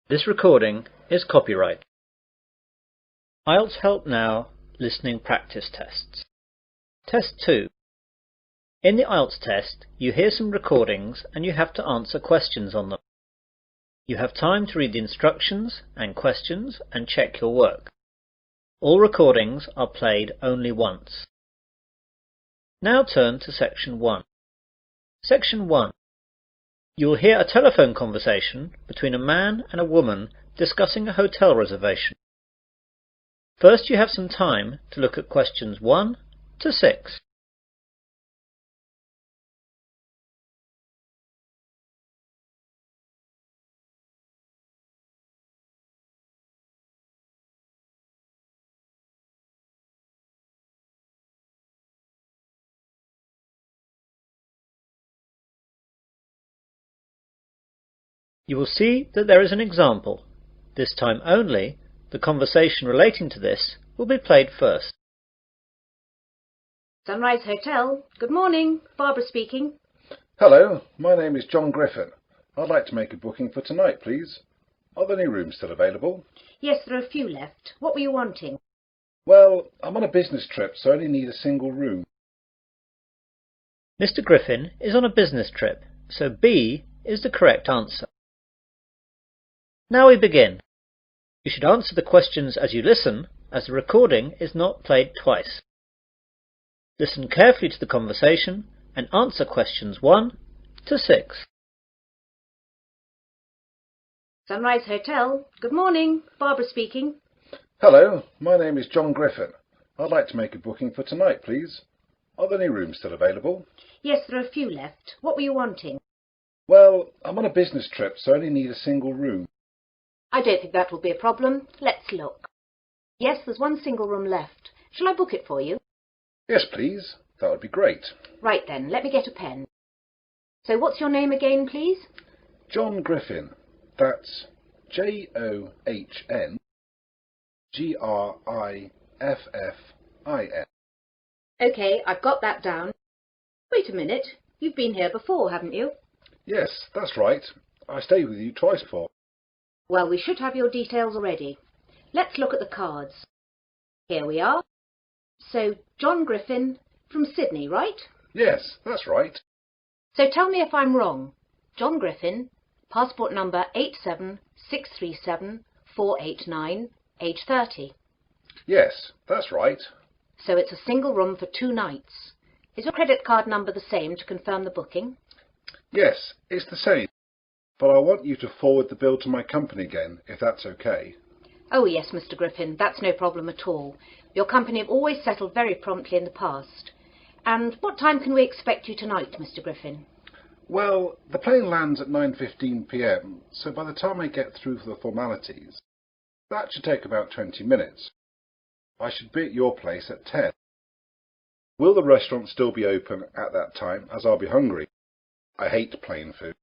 This recording is copyright. IELTS Help Now Listening Practice Tests. Test 2. In the IELTS test, you hear some recordings and you have to answer questions on them. You have time to read the instructions and questions and check your work. All recordings are played only once. Now turn to Section 1. Section 1. You will hear a telephone conversation between a man and a woman discussing a hotel reservation. First, you have some time to look at questions 1 to 6. You will see that there is an example. This time only, the conversation relating to this will be played first. Sunrise Hotel. Good morning. Barbara speaking. Hello, my name is John Griffin. I'd like to make a booking for tonight, please. Are there any rooms still available? Yes, there are a few left. What were you wanting? Well, I'm on a business trip, so I only need a single room. Mr. Griffin is on a business trip, so B is the correct answer. Now we begin. You should answer the questions as you listen, as the recording is not played twice. Listen carefully to the conversation and answer questions 1 to 6. Sunrise Hotel. Good morning. Barbara speaking. Hello, my name is John Griffin. I'd like to make a booking for tonight, please. Are there any rooms still available? Yes, there are a few left. What were you wanting? Well, I'm on a business trip, so I only need a single room. I don't think that will be a problem. Let's look. Yes, there's one single room left. Shall I book it for you? Yes, please. That would be great. Right then, let me get a pen. So what's your name again, please? John Griffin. That's JOHN GRIFFIN. OK, I've got that down. Wait a minute. You've been here before, haven't you? Yes, that's right. I stayed with you twice before. Well, we should have your details already. Let's look at the cards. Here we are. So, John Griffin from Sydney, right? Yes, that's right. So tell me if I'm wrong. John Griffin, passport number 876374889, age 30. Yes, that's right. So it's a single room for 2 nights. Is your credit card number the same to confirm the booking? Yes, it's the same. But I want you to forward the bill to my company again, if that's okay. Oh yes, Mr. Griffin, that's no problem at all. Your company have always settled very promptly in the past. And what time can we expect you tonight, Mr. Griffin? Well, the plane lands at 9:15 p.m, so by the time I get through for the formalities, that should take about 20 minutes. I should be at your place at 10. Will the restaurant still be open at that time, as I'll be hungry? I hate plain food.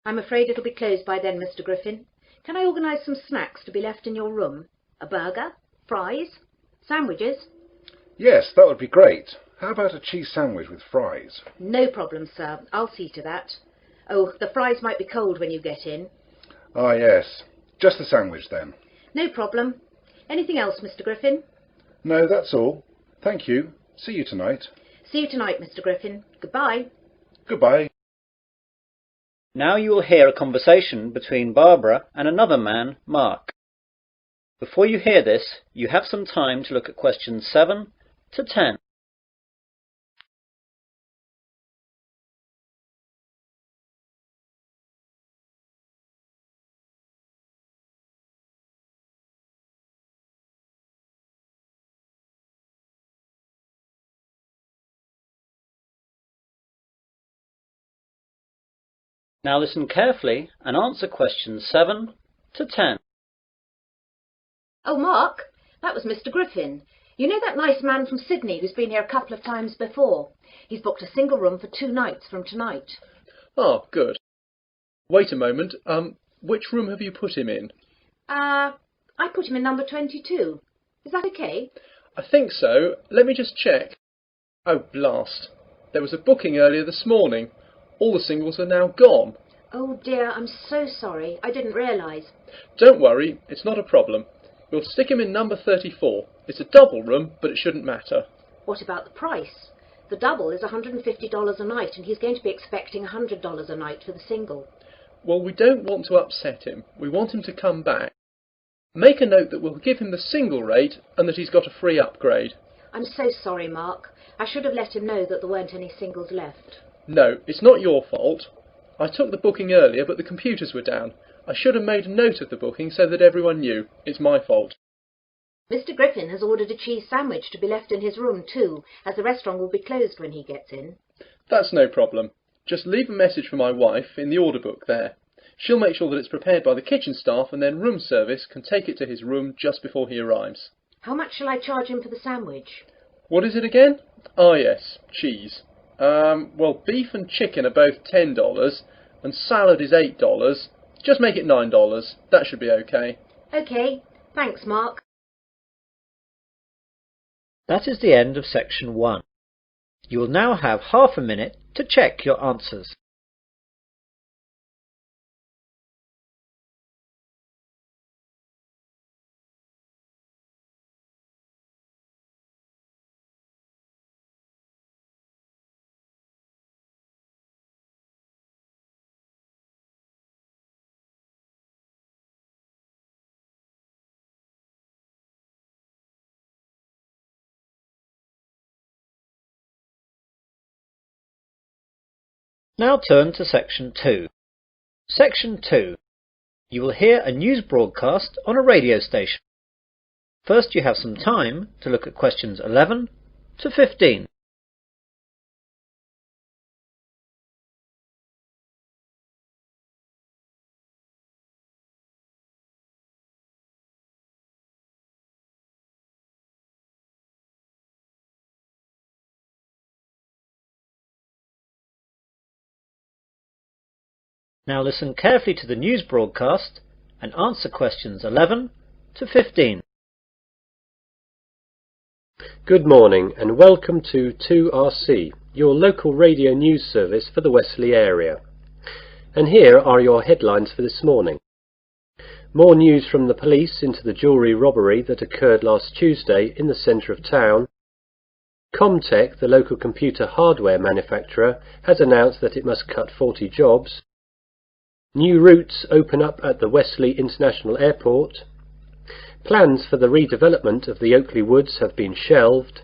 I'm afraid it'll be closed by then, Mr. Griffin. Can I organise some snacks to be left in your room? A burger? Fries? Sandwiches? Yes, that would be great. How about a cheese sandwich with fries? No problem, sir. I'll see to that. Oh, the fries might be cold when you get in. Ah, yes. Just the sandwich then. No problem. Anything else, Mr. Griffin? No, that's all. Thank you. See you tonight. See you tonight, Mr. Griffin. Goodbye. Goodbye. Now you will hear a conversation between Barbara and another man, Mark. Before you hear this, you have some time to look at questions 7 to 10. Now listen carefully and answer questions 7 to 10. Oh, Mark, that was Mr. Griffin. You know that nice man from Sydney who's been here a couple of times before? He's booked a single room for 2 nights from tonight. Oh, good. Wait a moment. Which room have you put him in? I put him in number 22. Is that okay? I think so. Let me just check. Oh, blast. There was a booking earlier this morning. All the singles are now gone. Oh dear, I'm so sorry. I didn't realise. Don't worry, it's not a problem. We'll stick him in number 34. It's a double room, but it shouldn't matter. What about the price? The double is $150 a night, and he's going to be expecting $100 a night for the single. Well, we don't want to upset him. We want him to come back. Make a note that we'll give him the single rate and that he's got a free upgrade. I'm so sorry, Mark. I should have let him know that there weren't any singles left. No, it's not your fault. I took the booking earlier, but the computers were down. I should have made a note of the booking so that everyone knew. It's my fault. Mr. Griffin has ordered a cheese sandwich to be left in his room too, as the restaurant will be closed when he gets in. That's no problem. Just leave a message for my wife in the order book there. She'll make sure that it's prepared by the kitchen staff, and then room service can take it to his room just before he arrives. How much shall I charge him for the sandwich? What is it again? Ah, yes, cheese. Well, beef and chicken are both $10, and salad is $8. Just make it $9. That should be okay. OK. Thanks, Mark. That is the end of section 1. You will now have half a minute to check your answers. Now turn to section 2. Section 2. You will hear a news broadcast on a radio station. First you have some time to look at questions 11 to 15. Now listen carefully to the news broadcast and answer questions 11 to 15. Good morning and welcome to 2RC, your local radio news service for the Wesley area. And here are your headlines for this morning. More news from the police into the jewellery robbery that occurred last Tuesday in the centre of town. Comtech, the local computer hardware manufacturer, has announced that it must cut 40 jobs. New routes open up at the Wesley International Airport. Plans for the redevelopment of the Oakley Woods have been shelved.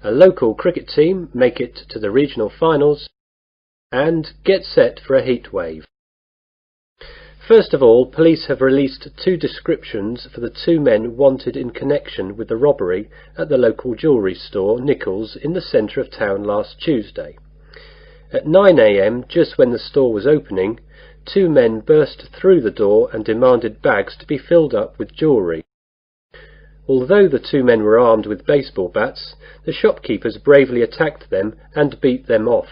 A local cricket team make it to the regional finals. And get set for a heat wave. First of all, police have released 2 descriptions for the 2 men wanted in connection with the robbery at the local jewellery store Nichols in the centre of town last Tuesday. At 9 a.m, just when the store was opening, 2 men burst through the door and demanded bags to be filled up with jewellery. Although the 2 men were armed with baseball bats, the shopkeepers bravely attacked them and beat them off.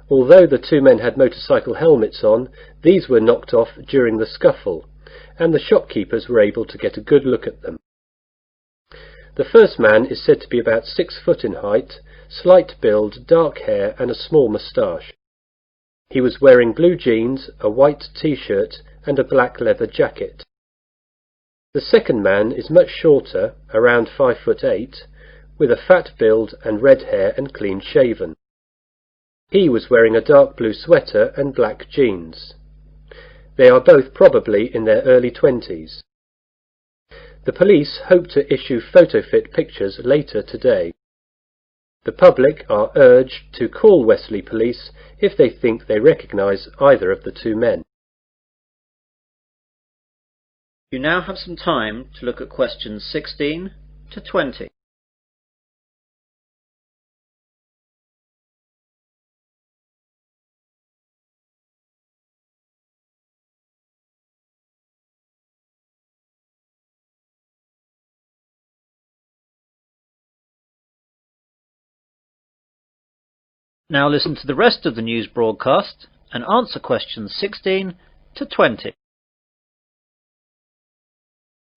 Although the 2 men had motorcycle helmets on, these were knocked off during the scuffle, and the shopkeepers were able to get a good look at them. The first man is said to be about 6 foot in height, slight build, dark hair and a small moustache. He was wearing blue jeans, a white t-shirt and a black leather jacket. The second man is much shorter, around 5'8", with a fat build and red hair and clean shaven. He was wearing a dark blue sweater and black jeans. They are both probably in their early 20s. The police hope to issue photo-fit pictures later today. The public are urged to call Wesley Police if they think they recognise either of the 2 men. You now have some time to look at questions 16 to 20. Now listen to the rest of the news broadcast and answer questions 16 to 20.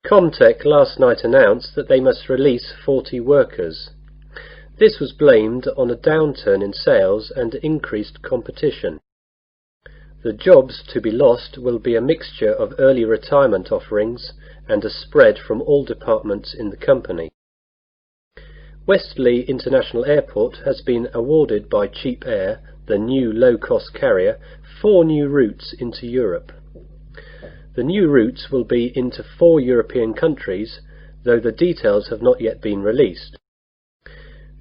Comtech last night announced that they must release 40 workers. This was blamed on a downturn in sales and increased competition. The jobs to be lost will be a mixture of early retirement offerings and a spread from all departments in the company. Westley International Airport has been awarded by Cheap Air, the new low-cost carrier, 4 new routes into Europe. The new routes will be into 4 European countries, though the details have not yet been released.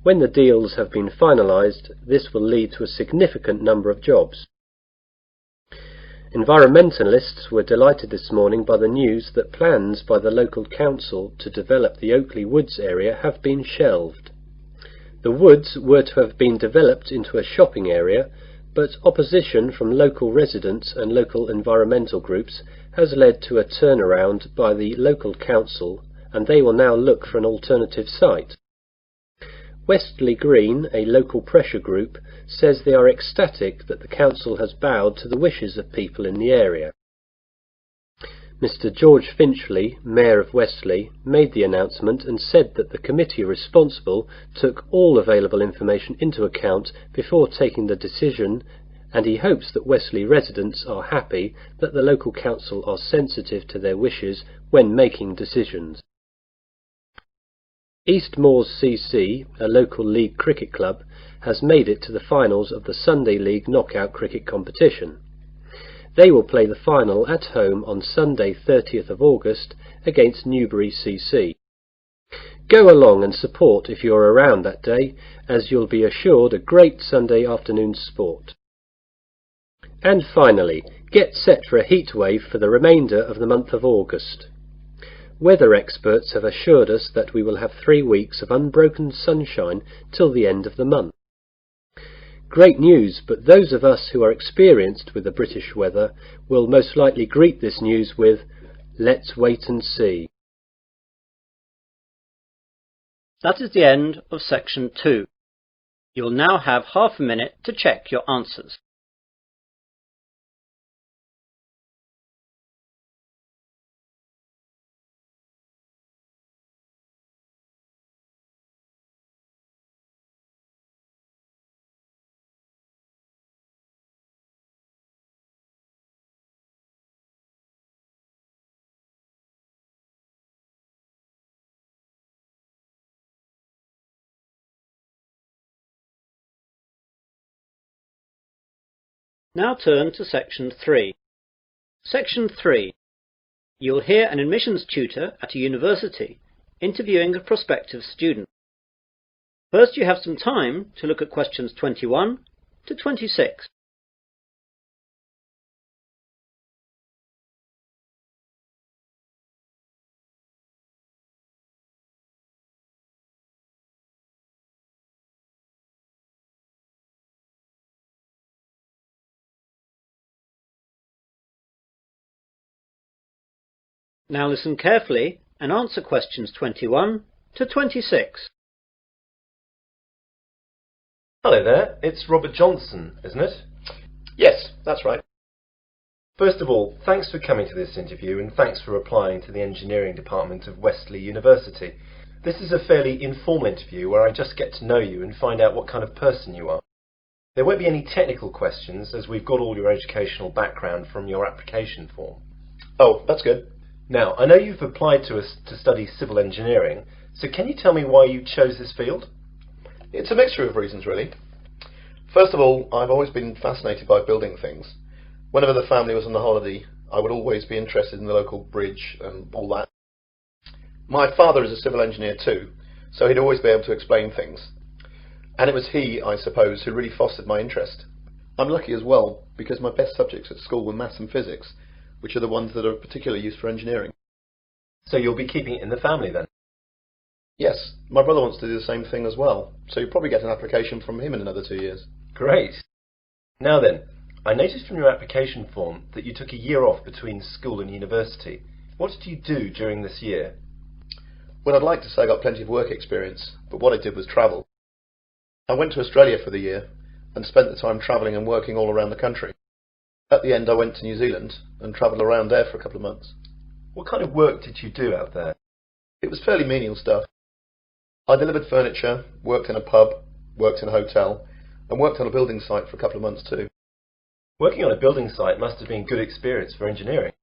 When the deals have been finalised, this will lead to a significant number of jobs. Environmentalists were delighted this morning by the news that plans by the local council to develop the Oakley Woods area have been shelved. The woods were to have been developed into a shopping area, but opposition from local residents and local environmental groups has led to a turnaround by the local council, and they will now look for an alternative site. Westley Green, a local pressure group, says they are ecstatic that the council has bowed to the wishes of people in the area. Mr. George Finchley, Mayor of Westley, made the announcement and said that the committee responsible took all available information into account before taking the decision, and he hopes that Westley residents are happy that the local council are sensitive to their wishes when making decisions. East Moors CC, a local league cricket club, has made it to the finals of the Sunday League knockout cricket competition. They will play the final at home on Sunday 30th of August against Newbury CC. Go along and support if you're around that day, as you'll be assured a great Sunday afternoon sport. And finally, get set for a heatwave for the remainder of the month of August. Weather experts have assured us that we will have 3 weeks of unbroken sunshine till the end of the month. Great news, but those of us who are experienced with the British weather will most likely greet this news with, "Let's wait and see." That is the end of section 2. You'll now have half a minute to check your answers. Now turn to section 3. Section 3. You'll hear an admissions tutor at a university interviewing a prospective student. First, you have some time to look at questions 21 to 26. Now listen carefully and answer questions 21 to 26. Hello there, it's Robert Johnson, isn't it? Yes, that's right. First of all, thanks for coming to this interview and thanks for applying to the engineering department of Westley University. This is a fairly informal interview where I just get to know you and find out what kind of person you are. There won't be any technical questions as we've got all your educational background from your application form. Oh, that's good. Now, I know you've applied to us to study civil engineering, so can you tell me why you chose this field? It's a mixture of reasons, really. First of all, I've always been fascinated by building things. Whenever the family was on the holiday, I would always be interested in the local bridge and all that. My father is a civil engineer too, so he'd always be able to explain things. And it was he, I suppose, who really fostered my interest. I'm lucky as well, because my best subjects at school were maths and physics, which are the ones that are particularly used for engineering. So you'll be keeping it in the family then? Yes, my brother wants to do the same thing as well, so you'll probably get an application from him in another 2 years. Great. Now then, I noticed from your application form that you took a year off between school and university. What did you do during this year? Well, I'd like to say I got plenty of work experience, but what I did was travel. I went to Australia for the year and spent the time travelling and working all around the country. At the end, I went to New Zealand and travelled around there for a couple of months. What kind of work did you do out there? It was fairly menial stuff. I delivered furniture, worked in a pub, worked in a hotel, and worked on a building site for a couple of months too. Working on a building site must have been good experience for engineering.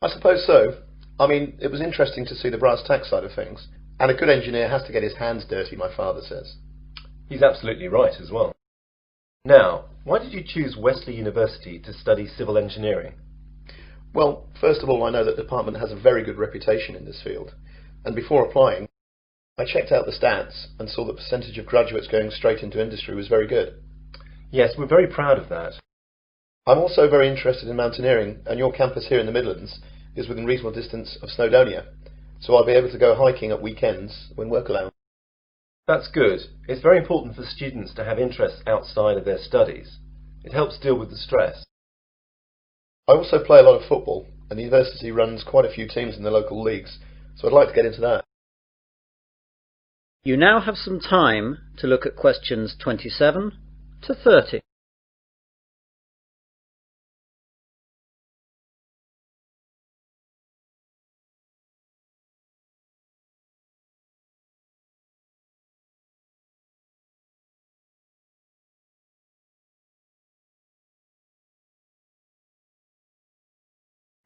I suppose so. I mean, it was interesting to see the brass tacks side of things. And a good engineer has to get his hands dirty, my father says. He's absolutely right as well. Now, why did you choose Wesley University to study civil engineering? Well, first of all, I know that the department has a very good reputation in this field. And before applying, I checked out the stats and saw the percentage of graduates going straight into industry was very good. Yes, we're very proud of that. I'm also very interested in mountaineering, and your campus here in the Midlands is within reasonable distance of Snowdonia, so I'll be able to go hiking at weekends when work allows. That's good. It's very important for students to have interests outside of their studies. It helps deal with the stress. I also play a lot of football, and the university runs quite a few teams in the local leagues, so I'd like to get into that. You now have some time to look at questions 27 to 30.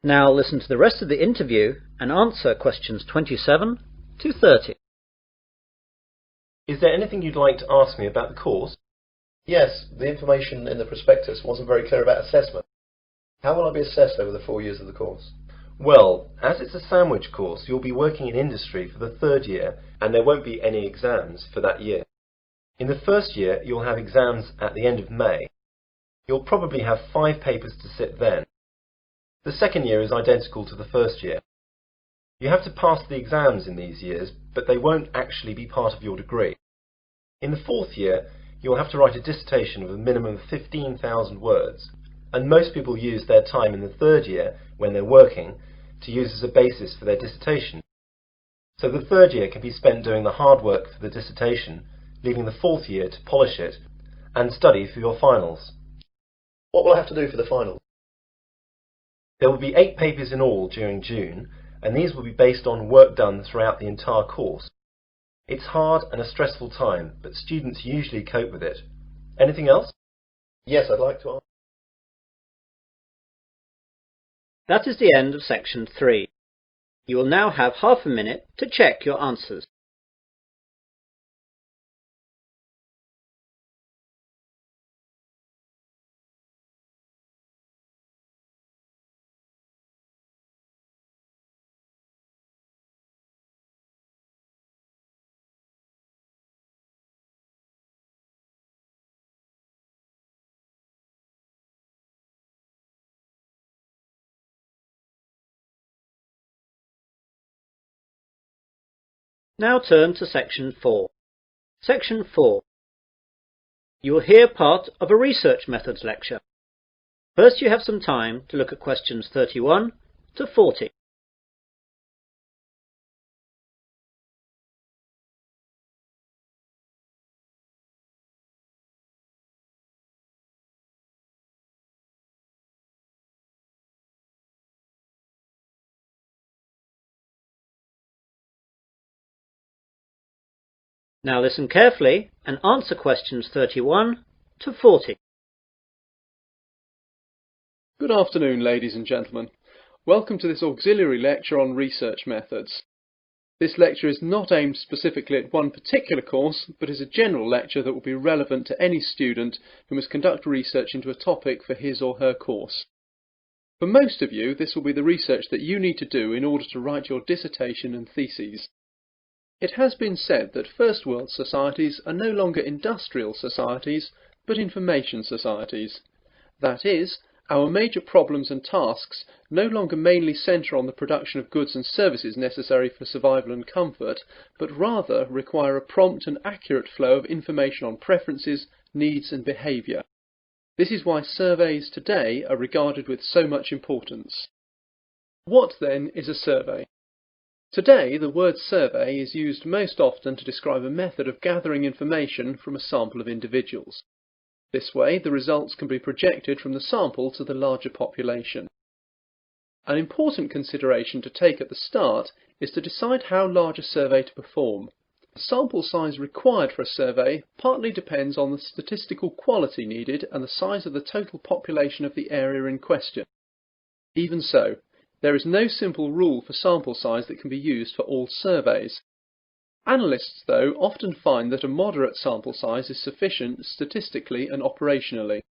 Now listen to the rest of the interview and answer questions 27 to 30. Is there anything you'd like to ask me about the course? Yes, the information in the prospectus wasn't very clear about assessment. How will I be assessed over the 4 years of the course? Well, as it's a sandwich course, you'll be working in industry for the third year, and there won't be any exams for that year. In the first year, you'll have exams at the end of May. You'll probably have 5 papers to sit then. The second year is identical to the first year. You have to pass the exams in these years, but they won't actually be part of your degree. In the fourth year, you'll have to write a dissertation of a minimum of 15,000 words, and most people use their time in the third year, when they're working, to use as a basis for their dissertation. So the third year can be spent doing the hard work for the dissertation, leaving the fourth year to polish it and study for your finals. What will I have to do for the finals? There will be 8 papers in all during June, and these will be based on work done throughout the entire course. It's hard and a stressful time, but students usually cope with it. Anything else? Yes, I'd like to ask. That is the end of section 3. You will now have half a minute to check your answers. Now turn to section 4. Section 4. You will hear part of a research methods lecture. First you have some time to look at questions 31 to 40. Now listen carefully and answer questions 31 to 40. Good afternoon, ladies and gentlemen. Welcome to this auxiliary lecture on research methods. This lecture is not aimed specifically at one particular course, but is a general lecture that will be relevant to any student who must conduct research into a topic for his or her course. For most of you, this will be the research that you need to do in order to write your dissertation and theses. It has been said that first world societies are no longer industrial societies, but information societies. That is, our major problems and tasks no longer mainly centre on the production of goods and services necessary for survival and comfort, but rather require a prompt and accurate flow of information on preferences, needs and behaviour. This is why surveys today are regarded with so much importance. What then is a survey? Today, the word survey is used most often to describe a method of gathering information from a sample of individuals. This way, the results can be projected from the sample to the larger population. An important consideration to take at the start is to decide how large a survey to perform. The sample size required for a survey partly depends on the statistical quality needed and the size of the total population of the area in question. Even so, there is no simple rule for sample size that can be used for all surveys. Analysts, though, often find that a moderate sample size is sufficient statistically and operationally.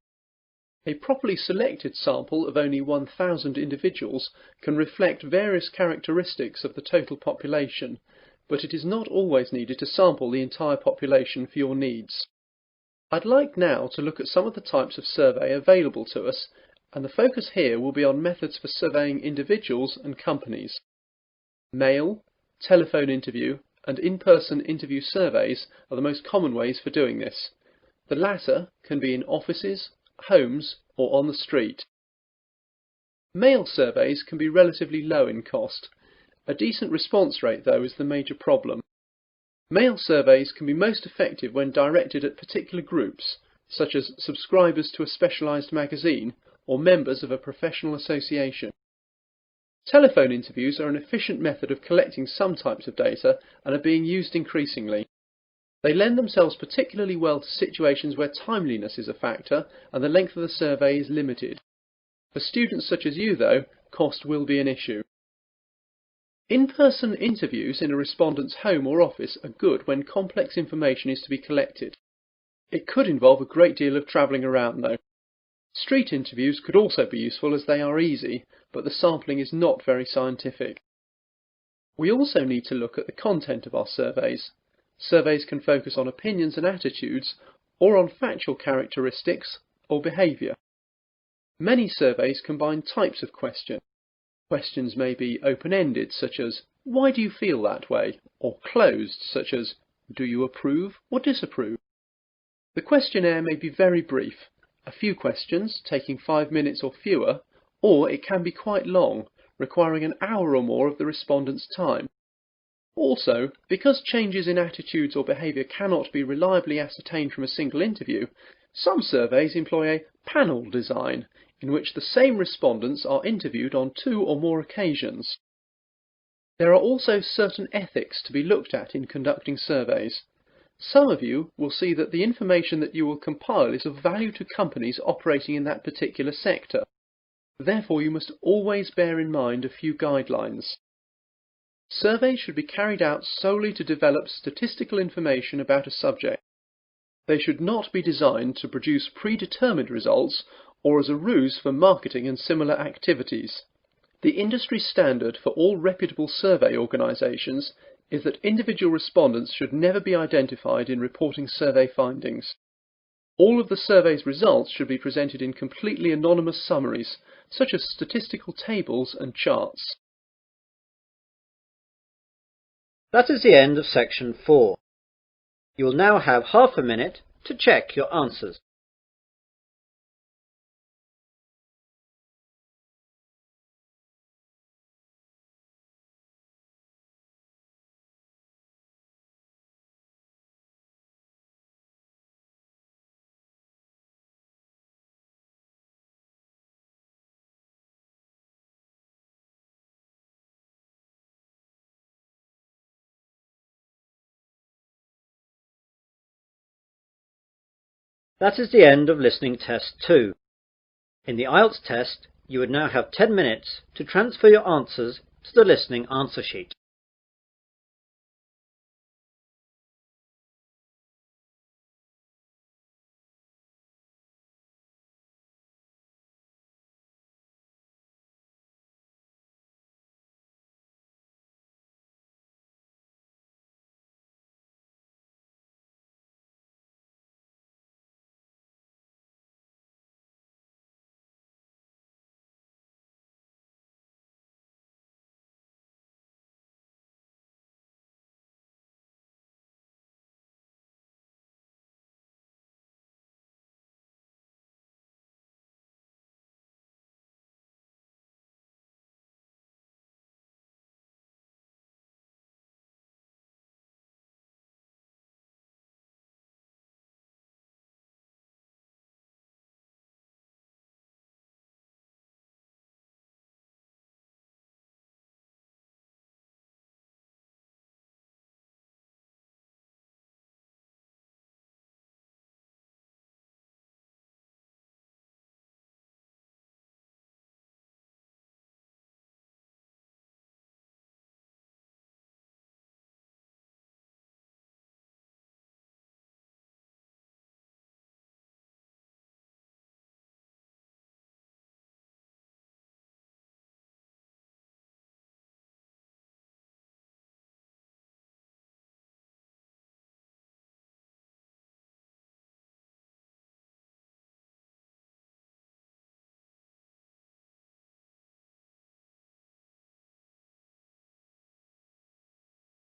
A properly selected sample of only 1,000 individuals can reflect various characteristics of the total population, but it is not always needed to sample the entire population for your needs. I'd like now to look at some of the types of survey available to us, and the focus here will be on methods for surveying individuals and companies. Mail, telephone interview, and in-person interview surveys are the most common ways for doing this. The latter can be in offices, homes, or on the street. Mail surveys can be relatively low in cost. A decent response rate, though, is the major problem. Mail surveys can be most effective when directed at particular groups, such as subscribers to a specialised magazine or members of a professional association. Telephone interviews are an efficient method of collecting some types of data and are being used increasingly. They lend themselves particularly well to situations where timeliness is a factor and the length of the survey is limited. For students such as you, though, cost will be an issue. In-person interviews in a respondent's home or office are good when complex information is to be collected. It could involve a great deal of travelling around, though. Street interviews could also be useful as they are easy, but the sampling is not very scientific. We also need to look at the content of our surveys. Surveys can focus on opinions and attitudes, or on factual characteristics or behaviour. Many surveys combine types of question. Questions may be open-ended, such as, "Why do you feel that way?" or closed, such as, "Do you approve or disapprove?" The questionnaire may be very brief, a few questions taking 5 minutes or fewer, or it can be quite long, requiring an hour or more of the respondent's time. Also, because changes in attitudes or behaviour cannot be reliably ascertained from a single interview, some surveys employ a panel design, in which the same respondents are interviewed on 2 or more occasions. There are also certain ethics to be looked at in conducting surveys. Some of you will see that the information that you will compile is of value to companies operating in that particular sector. Therefore, you must always bear in mind a few guidelines. Surveys should be carried out solely to develop statistical information about a subject. They should not be designed to produce predetermined results or as a ruse for marketing and similar activities. The industry standard for all reputable survey organisations is that individual respondents should never be identified in reporting survey findings. All of the survey's results should be presented in completely anonymous summaries, such as statistical tables and charts. That is the end of section 4. You will now have half a minute to check your answers. That is the end of listening test 2. In the IELTS test, you would now have 10 minutes to transfer your answers to the listening answer sheet.